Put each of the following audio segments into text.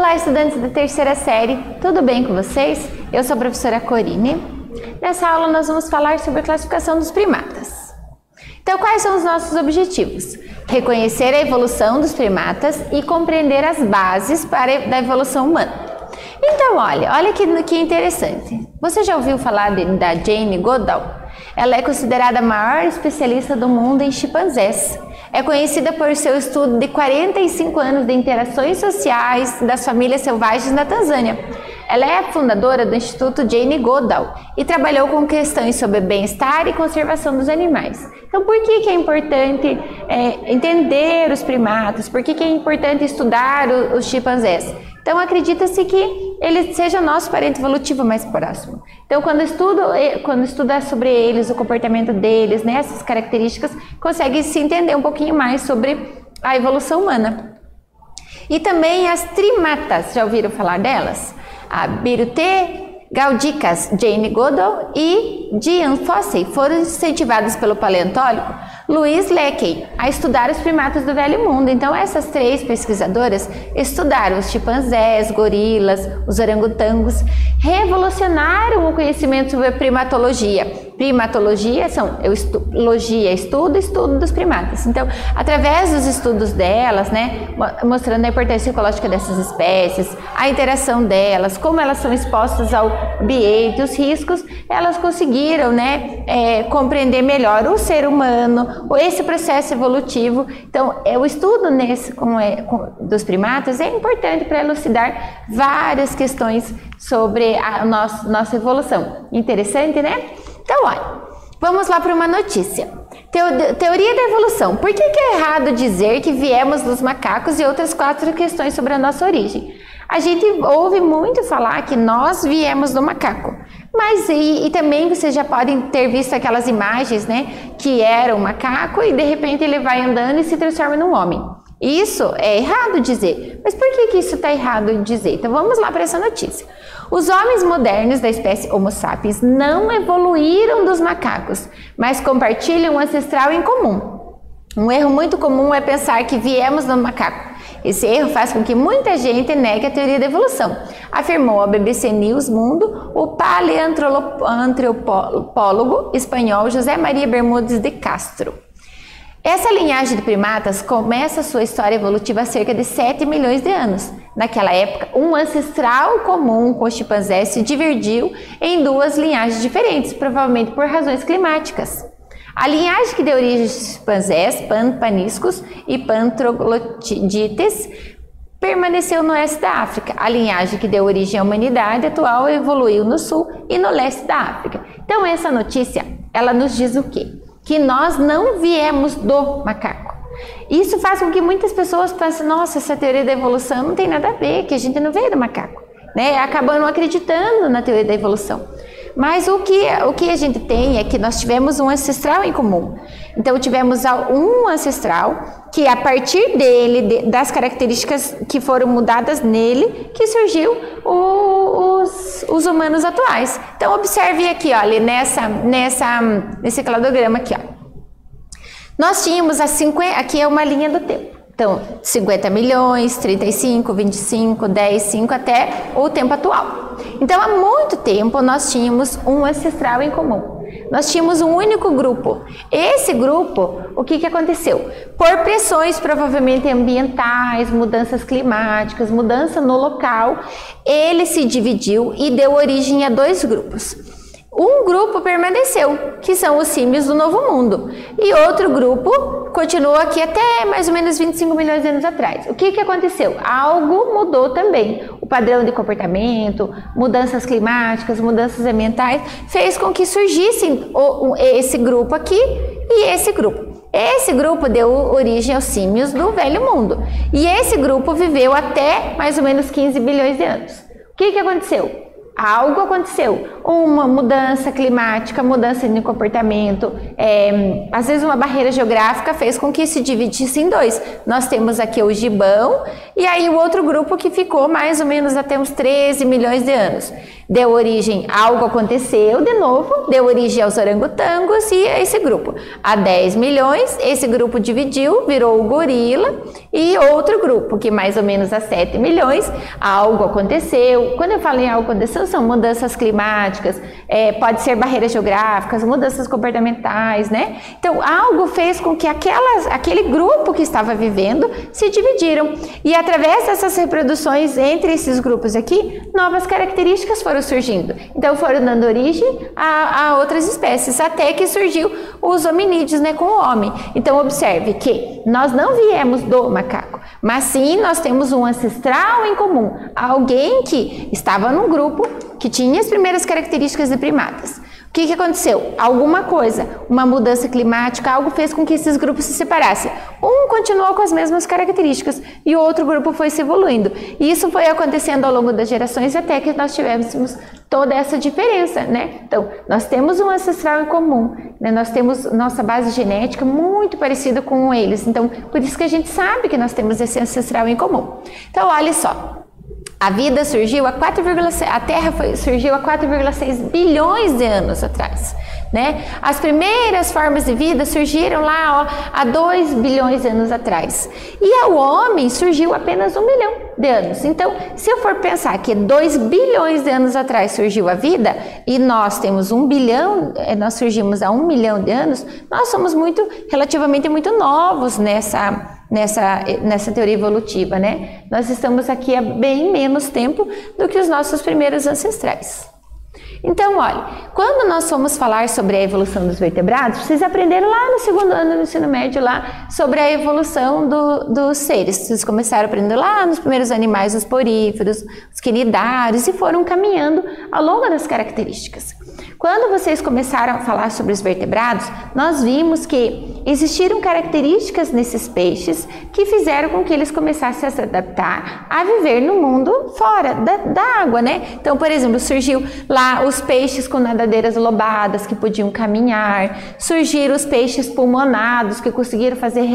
Olá, estudantes da terceira série, tudo bem com vocês? Eu sou a professora Corine. Nessa aula nós vamos falar sobre a classificação dos primatas. Então, quais são os nossos objetivos? Reconhecer a evolução dos primatas e compreender as bases da evolução humana. Então, olha que interessante. Você já ouviu falar da Jane Goodall? Ela é considerada a maior especialista do mundo em chimpanzés. É conhecida por seu estudo de 45 anos de interações sociais das famílias selvagens na Tanzânia. Ela é a fundadora do Instituto Jane Goodall e trabalhou com questões sobre bem-estar e conservação dos animais. Então, por que é importante entender os primatas? Por que é importante estudar os chimpanzés? Então, acredita-se que ele seja nosso parente evolutivo mais próximo. Então, quando estuda sobre eles, o comportamento deles, né, essas características, consegue se entender um pouquinho mais sobre a evolução humana. E também as trimatas, já ouviram falar delas? A Birutê Gaudicas, Jane Goodall e Dian Fossey foram incentivadas pelo paleontólogo Louis Leakey a estudar os primatas do Velho Mundo. Então, essas três pesquisadoras estudaram os chimpanzés, gorilas, os orangotangos, revolucionaram o conhecimento sobre a primatologia. Primatologia estudo dos primatas. Então, através dos estudos delas, né, mostrando a importância ecológica dessas espécies, a interação delas, como elas são expostas ao ambiente, os riscos, elas conseguiram, né, compreender melhor o ser humano, esse processo evolutivo. Então, o estudo dos primatas é importante para elucidar várias questões sobre a nossa evolução. Interessante, né? Então, olha, vamos lá para uma notícia. Teoria da evolução. Por que é errado dizer que viemos dos macacos e outras 4 questões sobre a nossa origem? A gente ouve muito falar que nós viemos do macaco, mas e também vocês já podem ter visto aquelas imagens, né, que era um macaco e de repente ele vai andando e se transforma num homem. Isso é errado dizer. Mas por que isso está errado dizer? Então vamos lá para essa notícia. Os homens modernos da espécie Homo sapiens não evoluíram dos macacos, mas compartilham um ancestral em comum. Um erro muito comum é pensar que viemos do macaco. Esse erro faz com que muita gente negue a teoria da evolução, afirmou ao BBC News Mundo o paleoantropólogo espanhol José Maria Bermúdez de Castro. Essa linhagem de primatas começa sua história evolutiva há cerca de 7 milhões de anos. Naquela época, um ancestral comum com os chimpanzés se dividiu em 2 linhagens diferentes, provavelmente por razões climáticas. A linhagem que deu origem aos chimpanzés, Pan-paniscus e Pan-troglodytes, permaneceu no oeste da África. A linhagem que deu origem à humanidade atual evoluiu no sul e no leste da África. Então, essa notícia, ela nos diz o quê? Que nós não viemos do macaco. Isso faz com que muitas pessoas pensem, nossa, essa teoria da evolução não tem nada a ver, que a gente não veio do macaco, né? Acabam não acreditando na teoria da evolução. Mas o que a gente tem é que nós tivemos um ancestral em comum. Então, tivemos um ancestral que, a partir dele, das características que foram mudadas nele, que surgiu os humanos atuais. Então, observe aqui, olha, nesse cladograma aqui, ó. Nós tínhamos aqui é uma linha do tempo. Então, 50 milhões, 35, 25, 10, 5 até o tempo atual. Então, há muito tempo nós tínhamos um ancestral em comum. Nós tínhamos um único grupo. Esse grupo, o que aconteceu? Por pressões provavelmente ambientais, mudanças climáticas, mudança no local, ele se dividiu e deu origem a 2 grupos. Um grupo permaneceu, que são os símios do Novo Mundo, e outro grupo continuou aqui até mais ou menos 25 milhões de anos atrás. O que aconteceu? Algo mudou também. O padrão de comportamento, mudanças climáticas, mudanças ambientais, fez com que surgissem esse grupo aqui e esse grupo. Esse grupo deu origem aos símios do Velho Mundo, e esse grupo viveu até mais ou menos 15 bilhões de anos. O que aconteceu? Algo aconteceu, uma mudança climática, mudança de comportamento, às vezes uma barreira geográfica fez com que se dividisse em 2. Nós temos aqui o gibão E aí o outro grupo que ficou mais ou menos até uns 13 milhões de anos. Deu origem, algo aconteceu de novo, deu origem aos orangotangos e a esse grupo. Há 10 milhões, esse grupo dividiu, virou o gorila, e outro grupo, que mais ou menos há 7 milhões, algo aconteceu. Quando eu falo em algo aconteceu, são mudanças climáticas, pode ser barreiras geográficas, mudanças comportamentais, né? Então, algo fez com que aquele grupo que estava vivendo se dividiram. E através dessas reproduções entre esses grupos aqui, novas características foram surgindo. Então foram dando origem a outras espécies, até que surgiu os hominídeos, né, com o homem. Então observe que nós não viemos do macaco, mas sim nós temos um ancestral em comum, alguém que estava num grupo que tinha as primeiras características de primatas. O que aconteceu? Alguma coisa, uma mudança climática, algo fez com que esses grupos se separassem. Um continuou com as mesmas características e o outro grupo foi se evoluindo. E isso foi acontecendo ao longo das gerações até que nós tivéssemos toda essa diferença, né? Então, nós temos um ancestral em comum, né? Nós temos nossa base genética muito parecida com eles. Então, por isso que a gente sabe que nós temos esse ancestral em comum. Então, olha só. A vida surgiu a Terra surgiu há 4,6 bilhões de anos atrás, né? As primeiras formas de vida surgiram lá, ó, há 2 bilhões de anos atrás. E o homem surgiu apenas 1 milhão de anos. Então, se eu for pensar que 2 bilhões de anos atrás surgiu a vida e nós temos 1 bilhão, nós surgimos há 1 milhão de anos, nós somos relativamente muito novos nessa teoria evolutiva, né? Nós estamos aqui há bem menos tempo do que os nossos primeiros ancestrais. Então, olha, quando nós fomos falar sobre a evolução dos vertebrados, vocês aprenderam lá no segundo ano do ensino médio lá sobre a evolução dos seres. Vocês começaram a aprender lá nos primeiros animais, os poríferos, os quinidários, e foram caminhando ao longo das características. Quando vocês começaram a falar sobre os vertebrados, nós vimos que existiram características nesses peixes que fizeram com que eles começassem a se adaptar a viver no mundo fora da água, né? Então, por exemplo, surgiu lá os peixes com nadadeiras lobadas que podiam caminhar, surgiram os peixes pulmonados que conseguiram fazer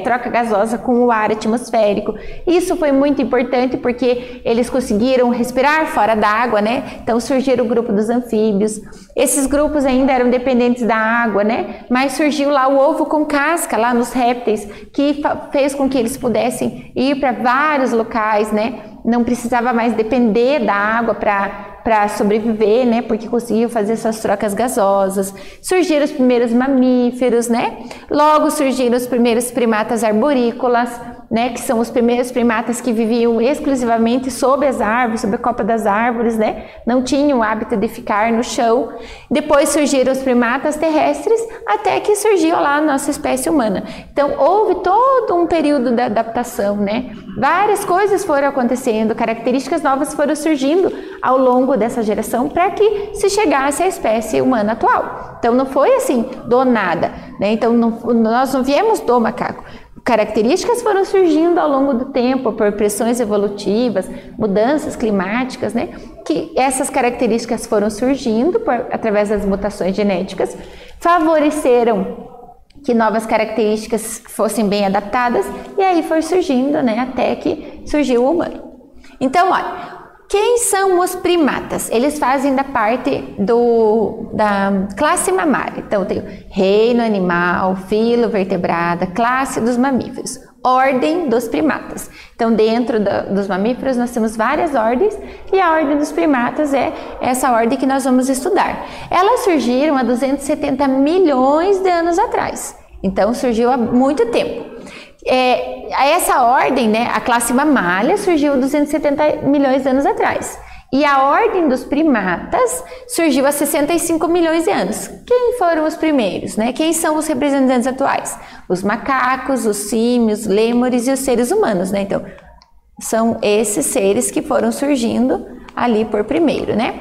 troca gasosa com o ar atmosférico. Isso foi muito importante porque eles conseguiram respirar fora da água, né? Então surgiram o grupo dos anfíbios. Esses grupos ainda eram dependentes da água, né? Mas surgiu lá o ovo com casca, lá nos répteis, que fez com que eles pudessem ir para vários locais, né? Não precisava mais depender da água para sobreviver, né? Porque conseguiu fazer suas trocas gasosas. Surgiram os primeiros mamíferos, né? Logo surgiram os primeiros primatas arborícolas, né? Que são os primeiros primatas que viviam exclusivamente sob as árvores, sob a copa das árvores, né? Não tinham o hábito de ficar no chão. Depois surgiram os primatas terrestres, até que surgiu lá a nossa espécie humana. Então houve todo um período de adaptação, né? Várias coisas foram acontecendo, características novas foram surgindo ao longo dessa geração para que se chegasse à espécie humana atual. Então não foi assim do nada, né? Então nós não viemos do macaco. Características foram surgindo ao longo do tempo por pressões evolutivas, mudanças climáticas, né? Que essas características foram surgindo através das mutações genéticas, favoreceram que novas características fossem bem adaptadas e aí foi surgindo, né? Até que surgiu o humano. Então, olha. Quem são os primatas? Eles fazem da parte da classe mamária. Então, tem o reino animal, filo vertebrada, classe dos mamíferos, ordem dos primatas. Então, dentro dos mamíferos, nós temos várias ordens e a ordem dos primatas é essa ordem que nós vamos estudar. Elas surgiram há 270 milhões de anos atrás. Então, surgiu há muito tempo. Essa ordem, né, a classe mamália, surgiu 270 milhões de anos atrás. E a ordem dos primatas surgiu há 65 milhões de anos. Quem foram os primeiros, né? Quem são os representantes atuais? Os macacos, os símios, lêmures e os seres humanos, né? Então, são esses seres que foram surgindo ali por primeiro, né?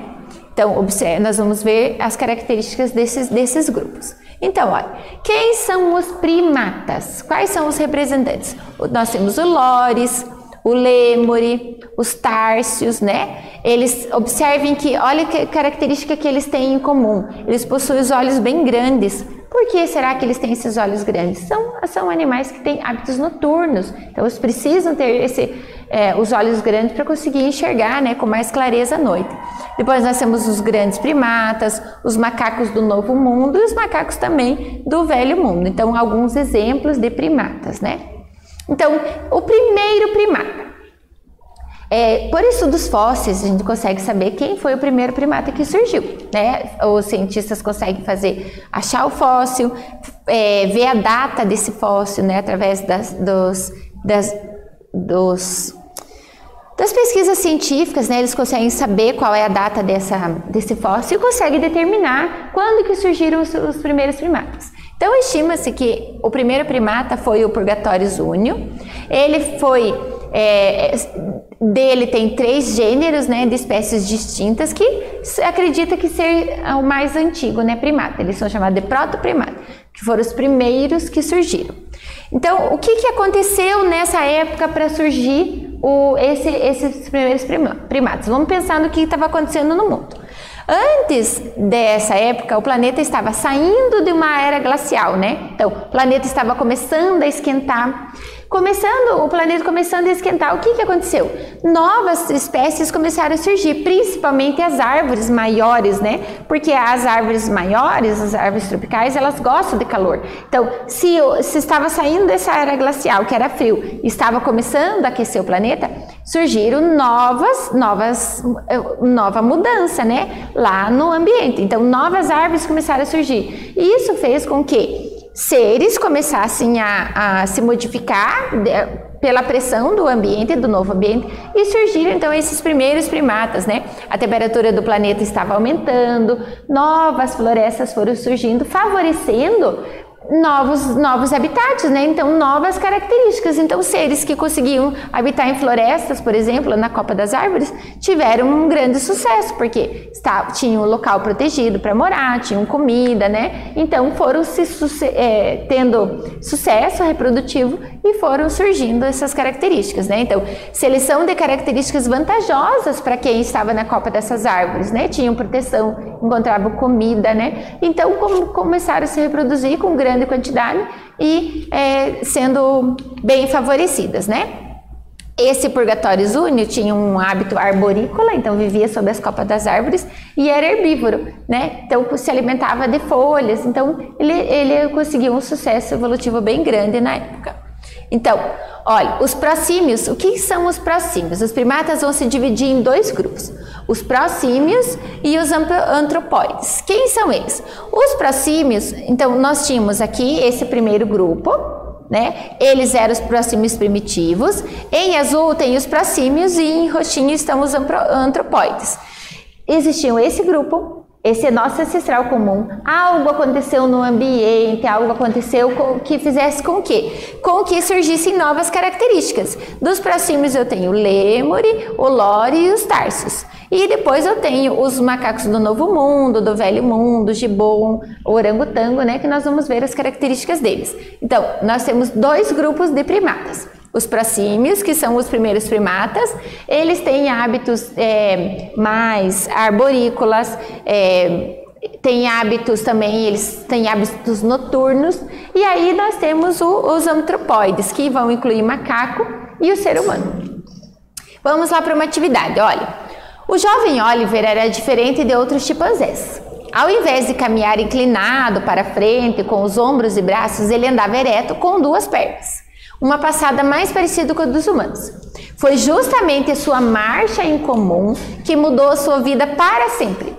Então, observe, nós vamos ver as características desses grupos. Então, olha, quem são os primatas? Quais são os representantes? Nós temos o Loris, o lêmure, os társios, né? Eles observem que, olha que característica que eles têm em comum. Eles possuem os olhos bem grandes. Por que será que eles têm esses olhos grandes? São animais que têm hábitos noturnos. Então, eles precisam ter os olhos grandes para conseguir enxergar, né, com mais clareza à noite. Depois nós temos os grandes primatas, os macacos do Novo Mundo e os macacos também do Velho Mundo. Então, alguns exemplos de primatas, né? Então, o primeiro primata. Por estudos fósseis, a gente consegue saber quem foi o primeiro primata que surgiu, né? Os cientistas conseguem achar o fóssil, ver a data desse fóssil, né? Através das pesquisas científicas, né? Eles conseguem saber qual é a data desse fóssil e conseguem determinar quando que surgiram os primeiros primatas. Então, estima-se que o primeiro primata foi o Purgatórios úneo. Ele foi... dele tem 3 gêneros, né, de espécies distintas que acredita que ser o mais antigo, né, primata. Eles são chamados de protoprimata, que foram os primeiros que surgiram. Então, o que aconteceu nessa época para surgir esses primeiros primatas? Vamos pensar no que estava acontecendo no mundo. Antes dessa época, o planeta estava saindo de uma era glacial, né? Então, o planeta estava começando a esquentar. O planeta começando a esquentar, o que aconteceu? Novas espécies começaram a surgir, principalmente as árvores maiores, né? Porque as árvores maiores, as árvores tropicais, elas gostam de calor. Então, se estava saindo dessa era glacial, que era frio, e estava começando a aquecer o planeta, surgiram nova mudança, né? Lá no ambiente. Então, novas árvores começaram a surgir. E isso fez com que seres começassem a se modificar pela pressão do ambiente, do novo ambiente, e surgiram então esses primeiros primatas, né? A temperatura do planeta estava aumentando, novas florestas foram surgindo, favorecendo novos habitats, né? Então, novas características. Então, seres que conseguiam habitar em florestas, por exemplo, na copa das árvores, tiveram um grande sucesso, porque tinham um local protegido para morar, tinham comida, né? Então, foram tendo sucesso reprodutivo e foram surgindo essas características, né? Então, seleção de características vantajosas para quem estava na copa dessas árvores, né? Tinham proteção, encontravam comida, né? Então, começaram a se reproduzir com grande quantidade e sendo bem favorecidas, né? Esse Purgatórios úneo tinha um hábito arborícola, então vivia sob as copas das árvores e era herbívoro, né? Então se alimentava de folhas, então ele conseguiu um sucesso evolutivo bem grande na época. Então, olha, os prosímios, o que são os prosímios? Os primatas vão se dividir em 2 grupos, os prosímios e os antropóides. Quem são eles? Os prosímios, então nós tínhamos aqui esse primeiro grupo, né? Eles eram os prosímios primitivos, em azul tem os prosímios e em roxinho estão os antropóides. Existiam esse grupo. Esse é nosso ancestral comum. Algo aconteceu no ambiente, algo aconteceu que fizesse com que surgissem novas características. Dos prosímios eu tenho o lêmure, o lore e os társios. E depois eu tenho os macacos do Novo Mundo, do Velho Mundo, o gibon, o orangotango, né, que nós vamos ver as características deles. Então, nós temos 2 grupos de primatas. Os prosímios, que são os primeiros primatas, eles têm hábitos mais arborícolas, têm hábitos também, eles têm hábitos noturnos, e aí nós temos os antropóides, que vão incluir macaco e o ser humano. Vamos lá para uma atividade, olha. O jovem Oliver era diferente de outros chimpanzés. Ao invés de caminhar inclinado para frente, com os ombros e braços, ele andava ereto com 2 pernas. Uma passada mais parecida com a dos humanos. Foi justamente a sua marcha em comum que mudou a sua vida para sempre.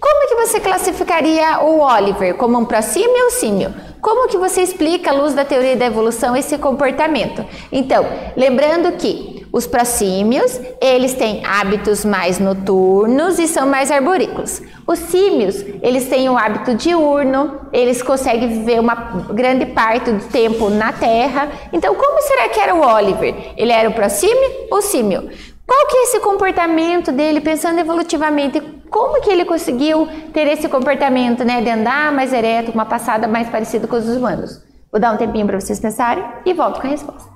Como que você classificaria o Oliver? Como um prosímio ou símio? Como que você explica, à luz da teoria da evolução, esse comportamento? Então, lembrando que os prosímios, eles têm hábitos mais noturnos e são mais arborícolas. Os símios, eles têm um hábito diurno, eles conseguem viver uma grande parte do tempo na terra. Então, como será que era o Oliver? Ele era o prosímio ou símio? Qual que é esse comportamento dele, pensando evolutivamente? Como que ele conseguiu ter esse comportamento, né, de andar mais ereto, uma passada mais parecida com os humanos? Vou dar um tempinho para vocês pensarem e volto com a resposta.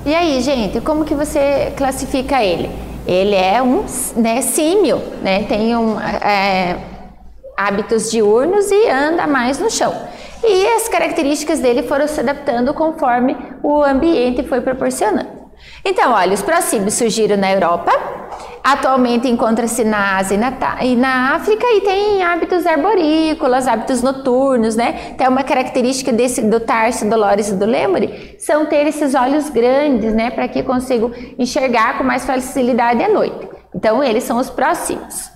E aí, gente, como que você classifica ele? Ele é um, né, símio, né? Tem hábitos diurnos e anda mais no chão. E as características dele foram se adaptando conforme o ambiente foi proporcionando. Então, olha, os prosímios surgiram na Europa, atualmente encontra-se na Ásia e na África e tem hábitos arborícolas, hábitos noturnos, né? Então, uma característica do tarso, do loris e do lêmure são ter esses olhos grandes, né? Para que consigam enxergar com mais facilidade à noite. Então, eles são os prosímios.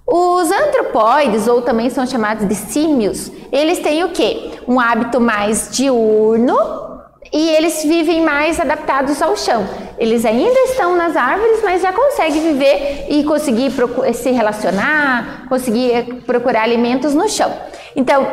Os antropóides, ou também são chamados de símios, eles têm o quê? Um hábito mais diurno e eles vivem mais adaptados ao chão. Eles ainda estão nas árvores, mas já conseguem viver e conseguir se relacionar, conseguir procurar alimentos no chão. Então,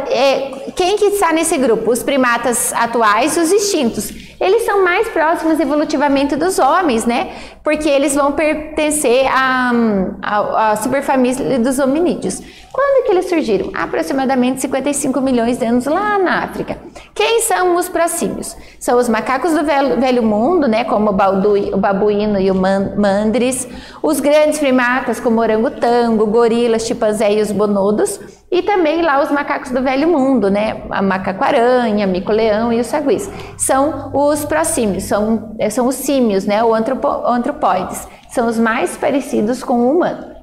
quem que está nesse grupo? Os primatas atuais e os extintos. Eles são mais próximos evolutivamente dos homens, né? Porque eles vão pertencer à superfamília dos hominídeos. Quando que eles surgiram? Aproximadamente 55 milhões de anos lá na África. Quem são os prosímios? São os macacos do velho mundo, né? Como o babuíno e o mandris. Os grandes primatas como orangotango, gorilas, chimpanzé e os bonodos. E também lá os macacos do velho mundo, né? A macaco-aranha, mico-leão e os saguis. São os prosímios, são os símios, né? Ou antropóides. São os mais parecidos com o humano.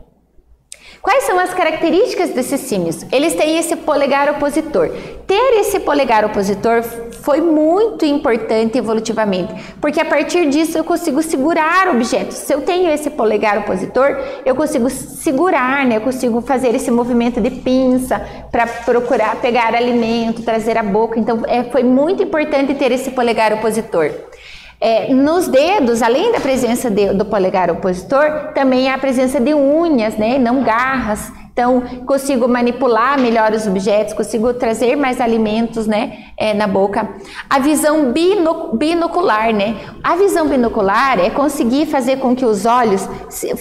Quais são as características desses símios? Eles têm esse polegar opositor. Ter esse polegar opositor foi muito importante evolutivamente, porque a partir disso eu consigo segurar objetos. Se eu tenho esse polegar opositor, eu consigo segurar, né? Eu consigo fazer esse movimento de pinça para procurar pegar alimento, trazer à boca. Então, foi muito importante ter esse polegar opositor. Nos dedos, além da presença do polegar opositor, também há a presença de unhas, né? Não garras. Então, consigo manipular melhor os objetos, consigo trazer mais alimentos, né, na boca. A visão binocular, né? A visão binocular é conseguir fazer com que os olhos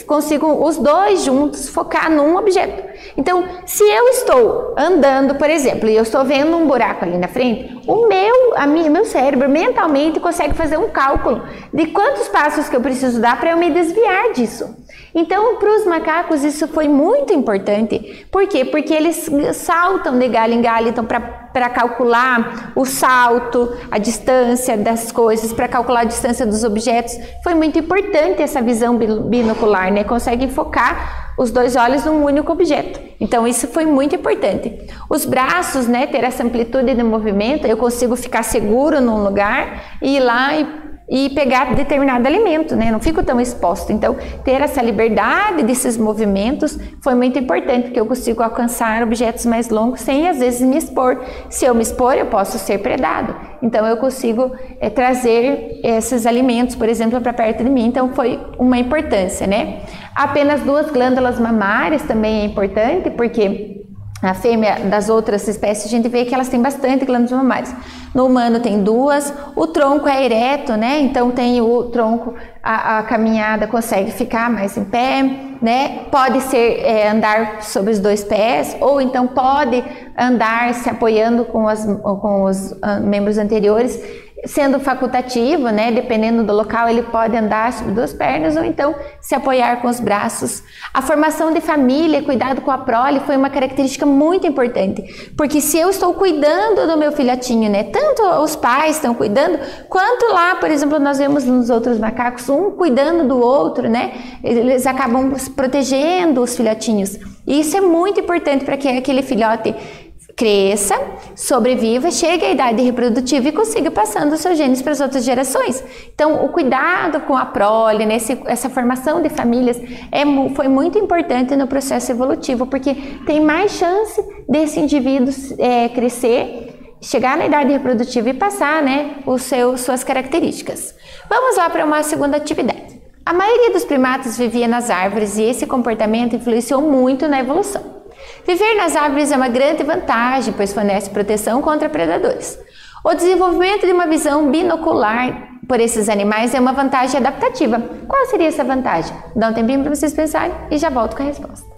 consigam, os dois juntos, focar num objeto. Então, se eu estou andando, por exemplo, e eu estou vendo um buraco ali na frente, o meu cérebro mentalmente consegue fazer um cálculo de quantos passos que eu preciso dar para eu me desviar disso. Então, para os macacos isso foi muito importante. Por quê? Porque eles saltam de galho em galho, então para calcular o salto, a distância das coisas, para calcular a distância dos objetos, foi muito importante essa visão binocular, né? Consegue focar os dois olhos num único objeto. Então, isso foi muito importante. Os braços, né? Ter essa amplitude de movimento, eu consigo ficar seguro num lugar e ir lá e pegar determinado alimento, né? Não fico tão exposto. Então, ter essa liberdade desses movimentos foi muito importante, porque eu consigo alcançar objetos mais longos sem, às vezes, me expor. Se eu me expor, eu posso ser predado. Então, eu consigo trazer esses alimentos, por exemplo, para perto de mim. Então, foi uma importância, né? Apenas 2 glândulas mamárias também é importante, porque a fêmea das outras espécies, a gente vê que elas têm bastante glândulas mamárias. No humano tem 2, o tronco é ereto, né? Então tem o tronco, a caminhada consegue ficar mais em pé, né? Pode ser andar sobre os 2 pés, ou então pode andar se apoiando com os membros anteriores, sendo facultativo, né? Dependendo do local, ele pode andar sobre 2 pernas ou então se apoiar com os braços. A formação de família, cuidado com a prole, foi uma característica muito importante, porque se eu estou cuidando do meu filhotinho, né? Tanto os pais estão cuidando, quanto lá, por exemplo, nós vemos nos outros macacos, um cuidando do outro, né? Eles acabam protegendo os filhotinhos. E isso é muito importante para que aquele filhote cresça, sobreviva, chegue à idade reprodutiva e consiga passando os seus genes para as outras gerações. Então, o cuidado com a prole, né, essa formação de famílias foi muito importante no processo evolutivo, porque tem mais chance desse indivíduo crescer, chegar na idade reprodutiva e passar, né, suas características. Vamos lá para uma segunda atividade. A maioria dos primatas vivia nas árvores e esse comportamento influenciou muito na evolução. Viver nas árvores é uma grande vantagem, pois fornece proteção contra predadores. O desenvolvimento de uma visão binocular por esses animais é uma vantagem adaptativa. Qual seria essa vantagem? Dá um tempinho para vocês pensarem e já volto com a resposta.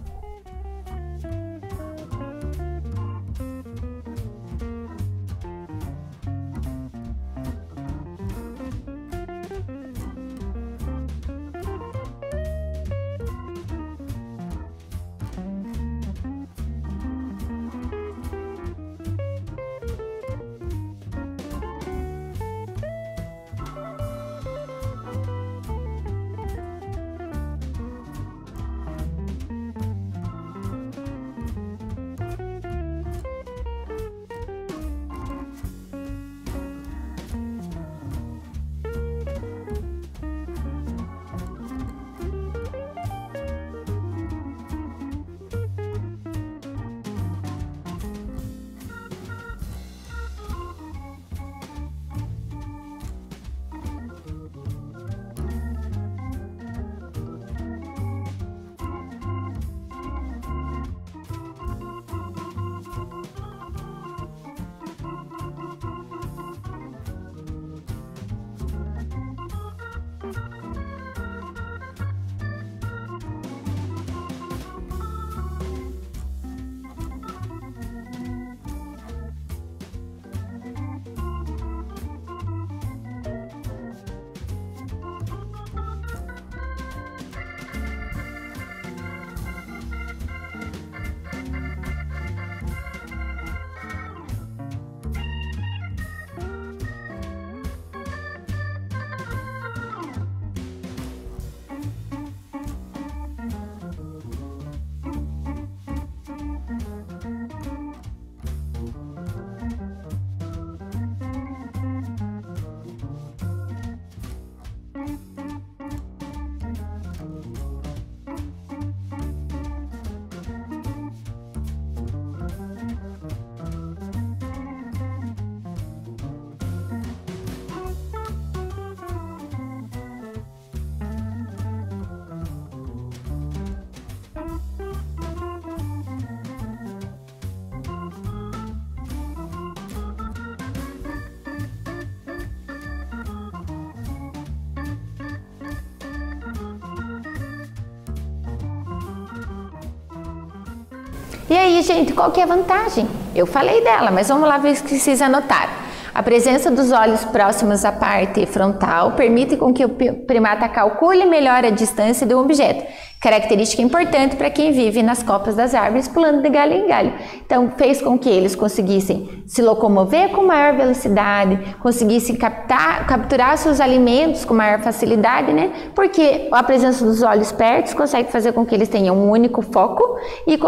E aí, gente, qual que é a vantagem? Eu falei dela, mas vamos lá ver se vocês anotaram. A presença dos olhos próximos à parte frontal permite com que o primata calcule melhor a distância de um objeto, característica importante para quem vive nas copas das árvores pulando de galho em galho. Então, fez com que eles conseguissem se locomover com maior velocidade, conseguissem capturar seus alimentos com maior facilidade, né? Porque a presença dos olhos perto consegue fazer com que eles tenham um único foco e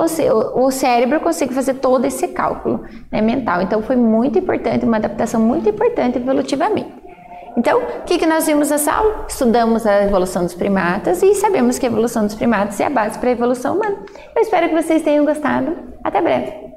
o cérebro consegue fazer todo esse cálculo, né, mental. Então, foi muito importante, uma adaptação muito importante evolutivamente. Então, o que nós vimos nessa aula? Estudamos a evolução dos primatas e sabemos que a evolução dos primatas é a base para a evolução humana. Eu espero que vocês tenham gostado. Até breve!